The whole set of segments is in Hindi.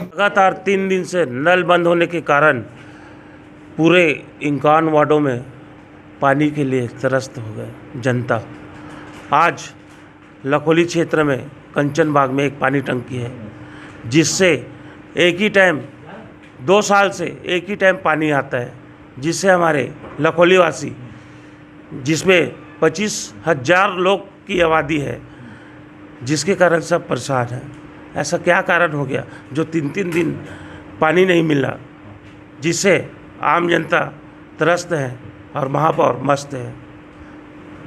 लगातार 3 दिन से नल बंद होने के कारण पूरे 51 वार्डों में पानी के लिए त्रस्त हो गए जनता। आज लखोली क्षेत्र में कंचन बाग में एक पानी टंकी है जिससे एक ही टाइम 2 साल से एक ही टाइम पानी आता है, जिससे हमारे लखोली वासी, जिसमें 25,000 लोग की आबादी है, जिसके कारण सब परेशान हैं। ऐसा क्या कारण हो गया जो 3-3 दिन पानी नहीं मिला, जिससे आम जनता त्रस्त है और महापौर मस्त है।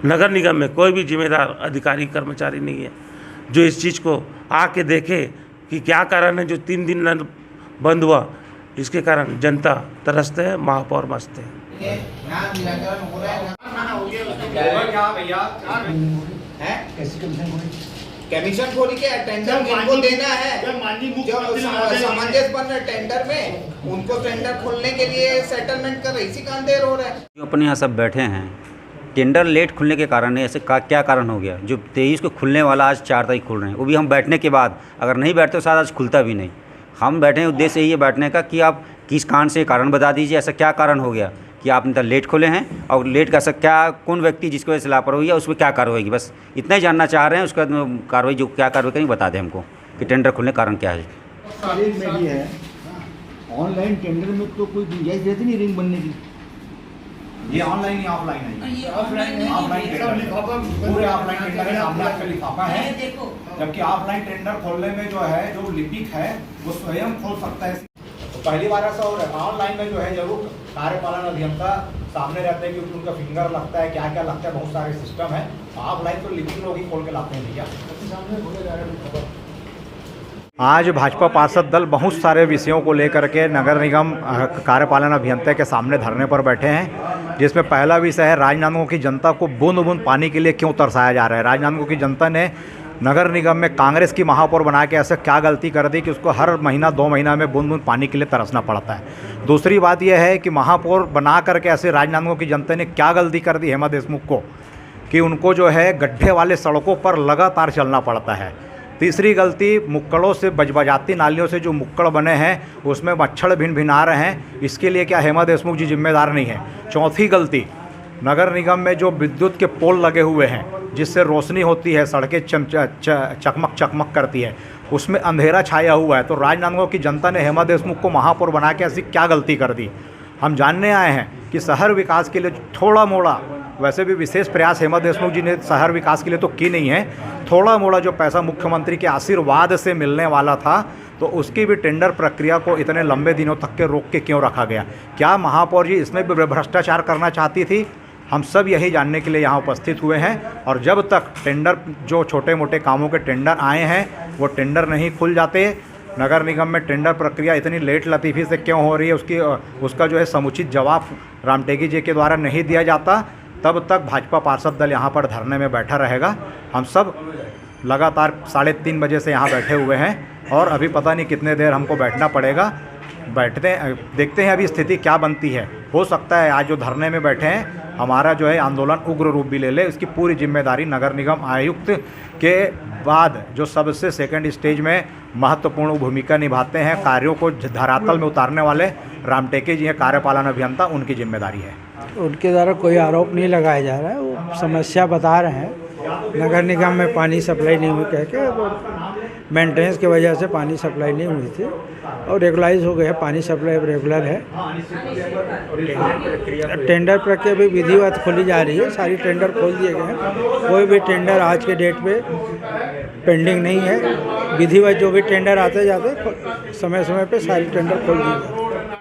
नगर निगम में कोई भी जिम्मेदार अधिकारी कर्मचारी नहीं है जो इस चीज़ को आके देखे कि क्या कारण है जो 3 दिन नल बंद हुआ। इसके कारण जनता त्रस्त है, महापौर मस्त है। कमीशन खोल के टेंडर इनको देना है, जो सामंजस्य बन टेंडर में उनको टेंडर खोलने के लिए सेटलमेंट कर इसी कारण देर हो रहा है। जो अपने यहाँ सब बैठे हैं, टेंडर लेट खुलने के कारण ऐसे क्या कारण हो गया जो 23 को खुलने वाला आज 4 तारीख खुल रहे हैं, वो भी हम बैठने के बाद। अगर नहीं बैठते तो शायद आज खुलता भी नहीं। हम बैठे हैं, उद्देश्य यही है बैठने का कि आप किस कारण से कारण बता दीजिए, ऐसा क्या कारण हो गया कि आप इतना लेट खोले हैं, और लेट का क्या कौन व्यक्ति जिसकी वजह से लापरवाही है उस पर क्या कार्रवाई होगी, बस इतना ही जानना चाह रहे हैं। उसका कार्रवाई जो क्या कार्रवाई करेंगे बता दें हमको कि टेंडर खुलने का कारण क्या है। में ये है ऑनलाइन टेंडर में तो कोई गुंजाइश रहती नहीं रिंग बनने की। ये ऑनलाइन ही ऑफलाइन है, ये ऑफलाइन पूरे ऑफलाइन टेंडर है, सामने आपका लिफाफा है। जबकि ऑफलाइन टेंडर खोलने में जो है जो लिपिक है वो स्वयं खोल सकता है। तो पहली बार ऐसा हो रहा है। ऑनलाइन में जो है जरूर कार्यपालन अभियंता सामने रहते हैं क्योंकि उनका फिंगर लगता है, क्या क्या लगता है, बहुत सारे सिस्टम है। ऑफलाइन तो लिपिक लोग ही खोल के लाते हैं भैया। आज भाजपा पार्षद दल बहुत सारे विषयों को लेकर के नगर निगम कार्यपालन अभियंता के सामने धरने पर बैठे हैं, जिसमें पहला विषय है राजनांदगांव की जनता को बूंद बूंद पानी के लिए क्यों तरसाया जा रहा है। राजनांदगांव की जनता ने नगर निगम में कांग्रेस की महापौर बना के ऐसे क्या गलती कर दी कि उसको हर महीना 2 महीना में बूंद बूंद पानी के लिए तरसना पड़ता है। दूसरी बात यह है कि महापौर बना करके ऐसे राजनांदगांव की जनता ने क्या गलती कर दी हेमा देशमुख को कि उनको जो है गड्ढे वाले सड़कों पर लगातार चलना पड़ता है। तीसरी गलती, मुक्कड़ों से बजबजाती नालियों से जो मुक्कड़ बने हैं उसमें मच्छर भिन भिना रहे हैं, इसके लिए क्या हेमा देशमुख जी जिम्मेदार नहीं है। चौथी गलती, नगर निगम में जो विद्युत के पोल लगे हुए हैं जिससे रोशनी होती है, सड़कें चकमक चकमक करती है, उसमें अंधेरा छाया हुआ है। तो राजनांदगांव की जनता ने हेमा देशमुख को महापौर बना के ऐसी क्या गलती कर दी। हम जानने आए हैं कि शहर विकास के लिए थोड़ा मोड़ा, वैसे भी विशेष प्रयास हेमा देशमुख जी ने शहर विकास के लिए तो की नहीं है, थोड़ा मोड़ा जो पैसा मुख्यमंत्री के आशीर्वाद से मिलने वाला था तो उसकी भी टेंडर प्रक्रिया को इतने लंबे दिनों तक के रोक के क्यों रखा गया। क्या महापौर जी इसमें भी भ्रष्टाचार करना चाहती थी? हम सब यही जानने के लिए यहाँ उपस्थित हुए हैं। और जब तक टेंडर, जो छोटे मोटे कामों के टेंडर आए हैं वो टेंडर नहीं खुल जाते, नगर निगम में टेंडर प्रक्रिया इतनी लेट लतीफ़ी से क्यों हो रही है उसका जो है समुचित जवाब रामटेगी जी के द्वारा नहीं दिया जाता, तब तक भाजपा पार्षद दल यहाँ पर धरने में बैठा रहेगा। हम सब लगातार 3:30 बजे से यहाँ बैठे हुए हैं और अभी पता नहीं कितने देर हमको बैठना पड़ेगा। देखते हैं अभी स्थिति क्या बनती है। हो सकता है आज जो धरने में बैठे हैं हमारा जो है आंदोलन उग्र रूप भी ले ले। इसकी पूरी जिम्मेदारी नगर निगम आयुक्त के बाद जो सबसे सेकंड स्टेज में महत्वपूर्ण भूमिका निभाते हैं, कार्यों को धरातल में उतारने वाले रामटेके जी हैं कार्यपालन अभियंता, उनकी जिम्मेदारी है। उनके द्वारा कोई आरोप नहीं लगाया जा रहा है, वो समस्या बता रहे हैं। नगर निगम में पानी सप्लाई नहीं हुई कह के, मेंटेनेंस की वजह से पानी सप्लाई नहीं हुई थी और रेगुलाइज हो गया, पानी सप्लाई रेगुलर है। टेंडर प्रक्रिया भी विधिवत खोली जा रही है, सारी टेंडर खोल दिए गए हैं। कोई भी टेंडर आज के डेट पे पेंडिंग नहीं है। विधिवत जो भी टेंडर आते जाते समय समय पे सारी टेंडर खोल दी जाती है।